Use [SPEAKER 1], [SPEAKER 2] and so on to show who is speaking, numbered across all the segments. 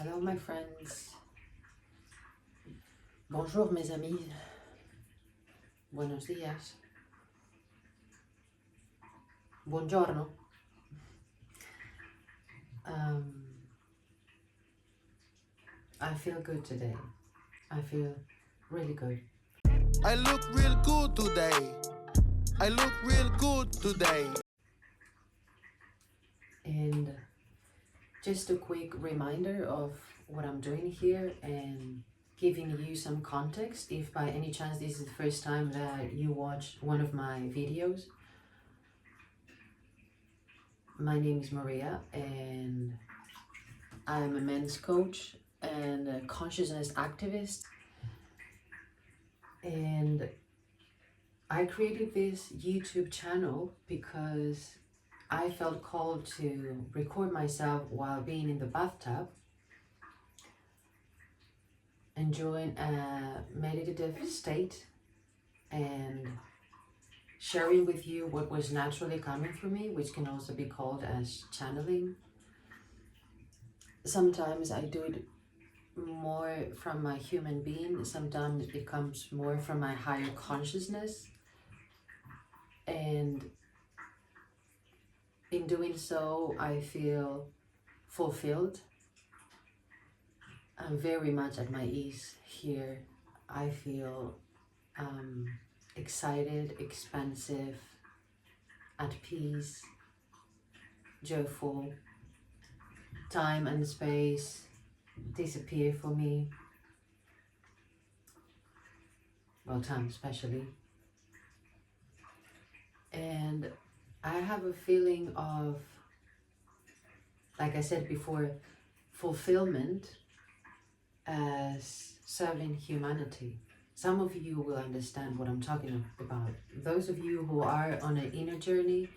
[SPEAKER 1] Hello my friends. Bonjour mes amis. Buenos días. Buongiorno. I feel good today. I feel really good.
[SPEAKER 2] I look real good today. I look real good today.
[SPEAKER 1] And just a quick reminder of what I'm doing here and giving you some context if by any chance this is the first time that you watch one of my videos. My name is Maria and I'm a men's coach and a consciousness activist, and I created this YouTube channel because I felt called to record myself while being in the bathtub, enjoying a meditative state and sharing with you what was naturally coming from me, which can also be called as channeling. Sometimes I do it more from my human being, sometimes it comes more from my higher consciousness, and in doing so I feel fulfilled. I'm very much at my ease here. I feel excited, expansive, at peace, joyful. Time and space disappear for me. Well, time especially. And I have a feeling of, like I said before, fulfillment as serving humanity. Some of you will understand what I'm talking about. Those of you who are on an inner journey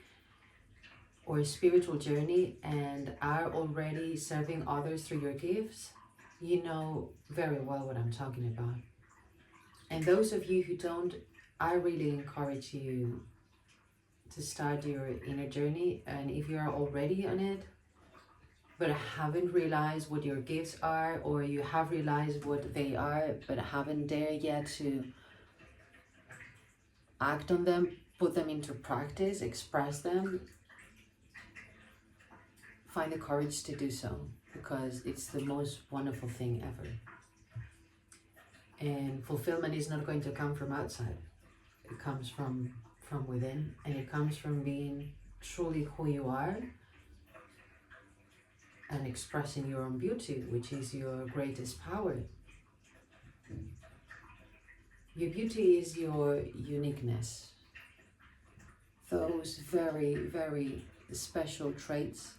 [SPEAKER 1] or a spiritual journey and are already serving others through your gifts, you know very well what I'm talking about. And those of you who don't, I really encourage you to start your inner journey. And if you are already on it, but haven't realized what your gifts are, or you have realized what they are, but haven't dared yet to act on them, put them into practice, express them, find the courage to do so, because it's the most wonderful thing ever. And fulfillment is not going to come from outside. It comes from within, and it comes from being truly who you are and expressing your own beauty, which is your greatest power. Your beauty is your uniqueness. Those very, very special traits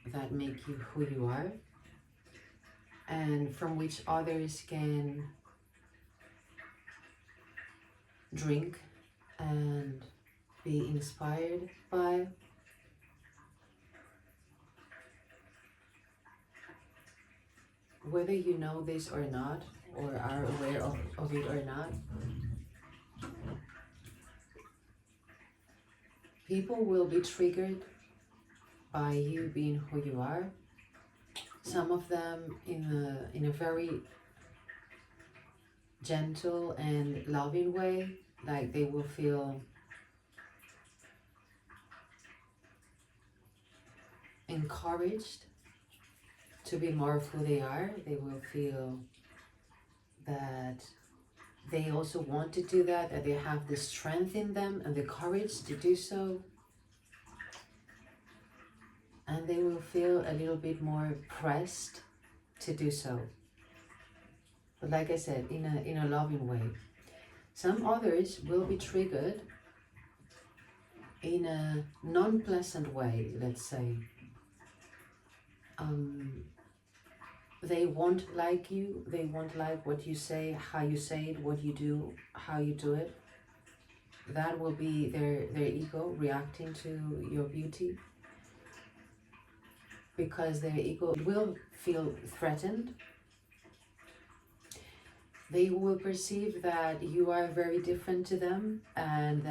[SPEAKER 1] that make you who you are, and from which others can drink and be inspired by. Whether you know this or not, or are aware of it or not, people will be triggered by you being who you are. Some of them in a very gentle and loving way, like they will feel encouraged to be more of who they are. They will feel that they also want to do that, that they have the strength in them and the courage to do so. And they will feel a little bit more pressed to do so. But like I said, in a loving way. Some others will be triggered in a non-pleasant way, let's say. They won't like you, they won't like what you say, how you say it, what you do, how you do it. That will be their ego reacting to your beauty, because their ego will feel threatened. They will perceive that you are very different to them and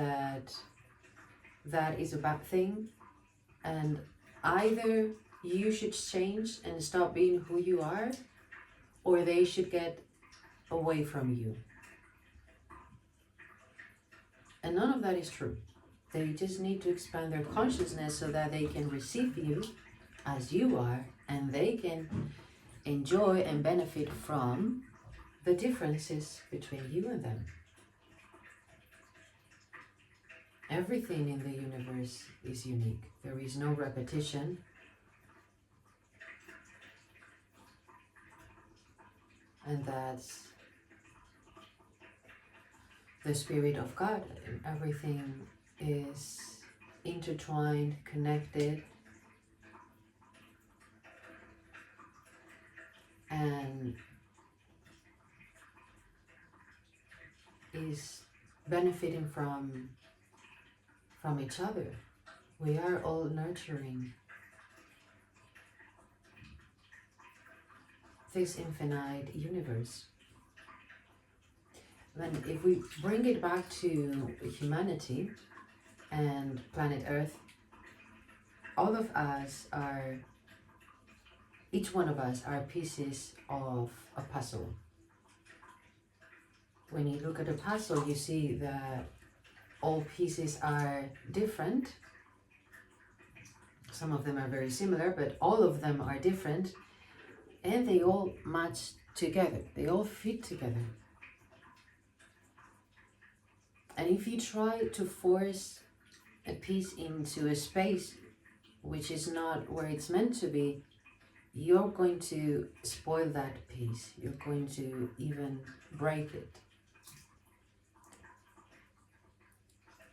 [SPEAKER 1] that is a bad thing. And either you should change and stop being who you are, or they should get away from you. And none of that is true. They just need to expand their consciousness so that they can receive you as you are, and they can enjoy and benefit from the differences between you and them. Everything in the universe is unique. There is no repetition. And that's the Spirit of God. Everything is intertwined, connected, and is benefiting from each other. We are all nurturing this infinite universe. Then if we bring it back to humanity and planet Earth, all of us are, each one of us are pieces of a puzzle. When you look at a puzzle, you see that all pieces are different. Some of them are very similar, but all of them are different, and they all match together. They all fit together. And if you try to force a piece into a space which is not where it's meant to be, you're going to spoil that piece. You're going to even break it.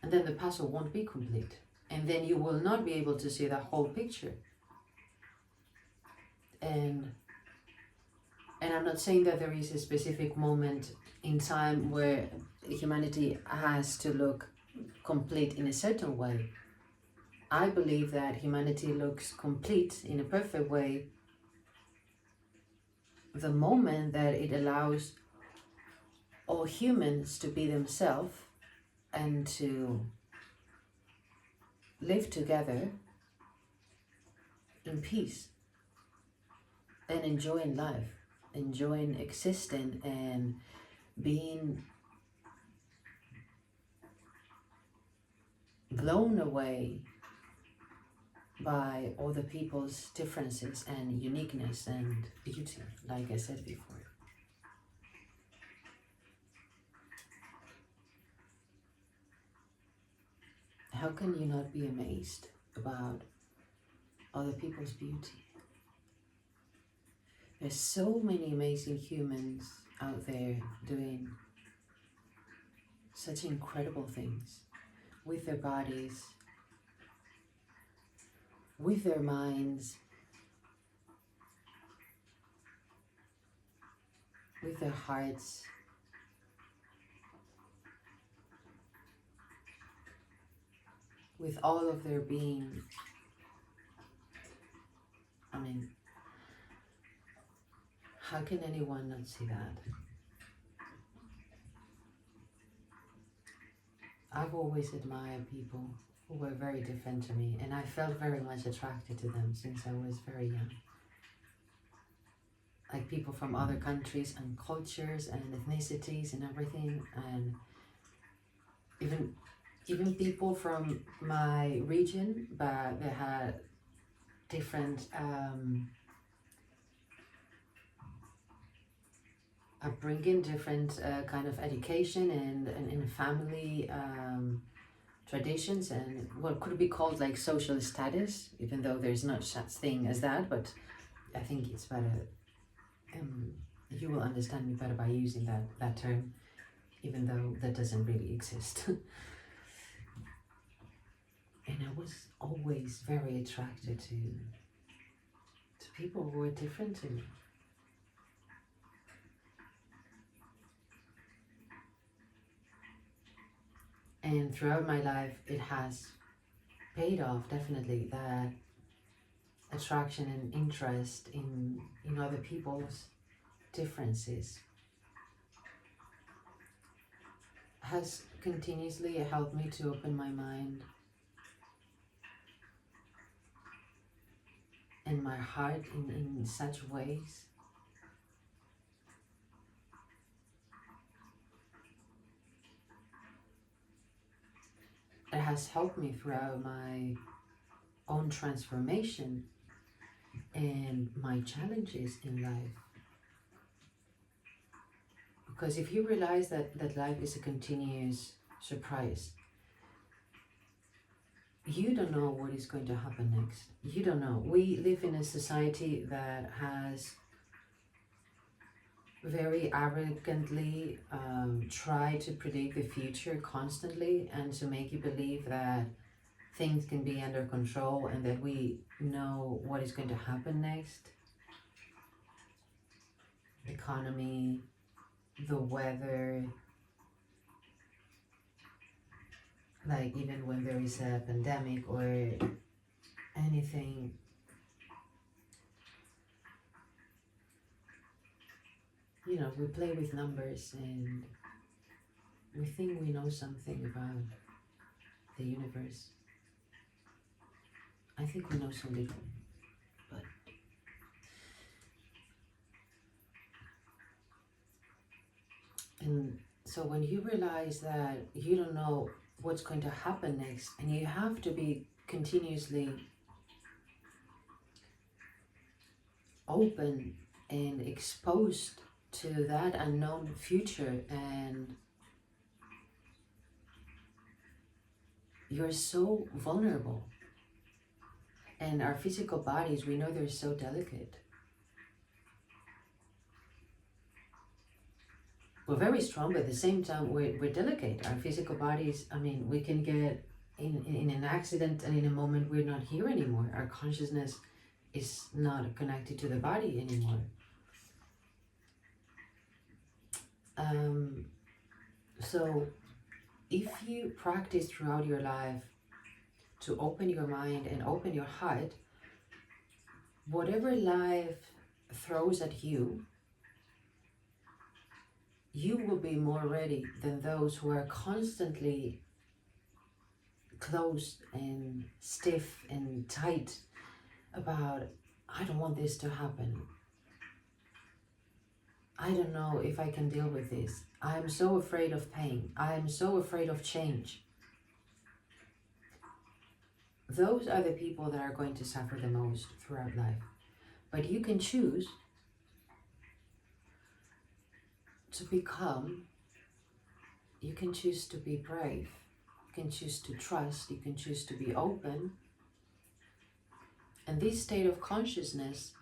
[SPEAKER 1] And then the puzzle won't be complete. And then you will not be able to see the whole picture. And I'm not saying that there is a specific moment in time where humanity has to look complete in a certain way. I believe that humanity looks complete in a perfect way the moment that it allows all humans to be themselves and to live together in peace and enjoying life, enjoying existing and being blown away by other people's differences and uniqueness and beauty, like I said before. How can you not be amazed about other people's beauty? There's so many amazing humans out there doing such incredible things with their bodies, with their minds, with their hearts, with all of their being. I mean, how can anyone not see that? I've always admired people who were very different to me, and I felt very much attracted to them since I was very young. Like people from other countries and cultures and ethnicities and everything, and even people from my region, but they had different upbringing, different kind of education and family traditions, and what could be called like social status, even though there's not such thing as that, but I think it's better, you will understand me better by using that term, even though that doesn't really exist. And I was always very attracted to people who were different to me. And throughout my life, it has paid off, definitely, that attraction and interest in other people's differences has continuously helped me to open my mind and my heart in such ways that has helped me throughout my own transformation and my challenges in life. Because if you realize that life is a continuous surprise, you don't know what is going to happen next. You don't know. We live in a society that has very arrogantly tried to predict the future constantly and to make you believe that things can be under control and that we know what is going to happen next. The economy, the weather, like even when there is a pandemic or anything. You know, we play with numbers and we think we know something about the universe. I think we know so little, but and so when you realize that you don't know what's going to happen next and you have to be continuously open and exposed to that unknown future, and you're so vulnerable, and our physical bodies, we know they're so delicate. We're very strong, but at the same time we're delicate. Our physical bodies, I mean, we can get in an accident and in a moment we're not here anymore. Our consciousness is not connected to the body anymore. So if you practice throughout your life to open your mind and open your heart, whatever life throws at you, you will be more ready than those who are constantly closed and stiff and tight about, I don't want this to happen. I don't know if I can deal with this. I am so afraid of pain. I am so afraid of change. Those are the people that are going to suffer the most throughout life. But you can choose to become, you can choose to be brave, you can choose to trust, you can choose to be open. And this state of consciousness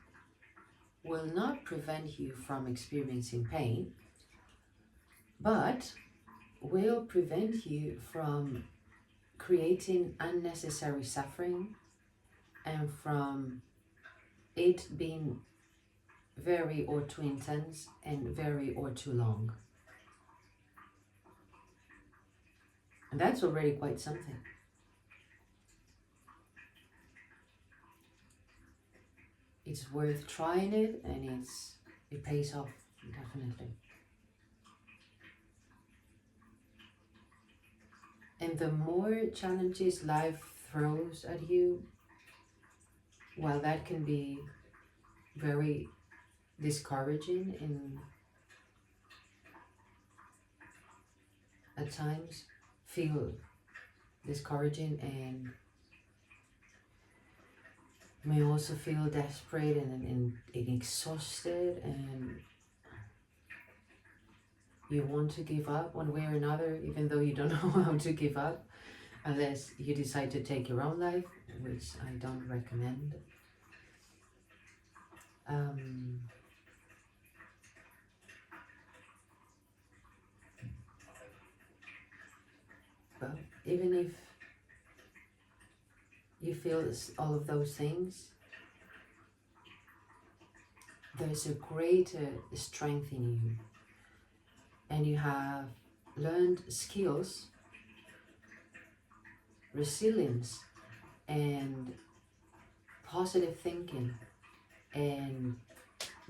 [SPEAKER 1] will not prevent you from experiencing pain, but will prevent you from creating unnecessary suffering and from it being very or too intense and very or too long. And that's already quite something. It's worth trying it, and it pays off, definitely. And the more challenges life throws at you, while that can be very discouraging and at times feel discouraging, and may also feel desperate and exhausted, and you want to give up one way or another, even though you don't know how to give up, unless you decide to take your own life, which I don't recommend. But even if you feel all of those things, there's a greater strength in you, and you have learned skills, resilience, and positive thinking, and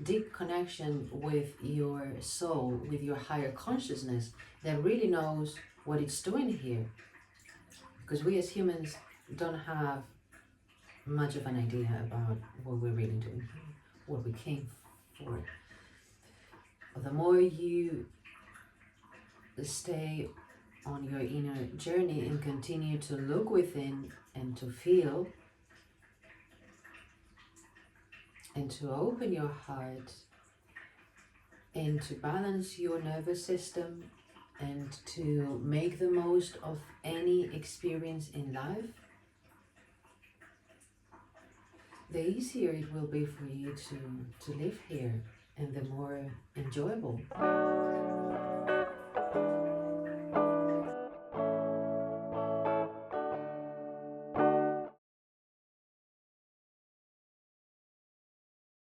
[SPEAKER 1] deep connection with your soul, with your higher consciousness that really knows what it's doing here. Because we as humans don't have much of an idea about what we're really doing here, what we came for. But the more you stay on your inner journey and continue to look within and to feel and to open your heart and to balance your nervous system and to make the most of any experience in life, the easier it will be for you to live here, and the more enjoyable.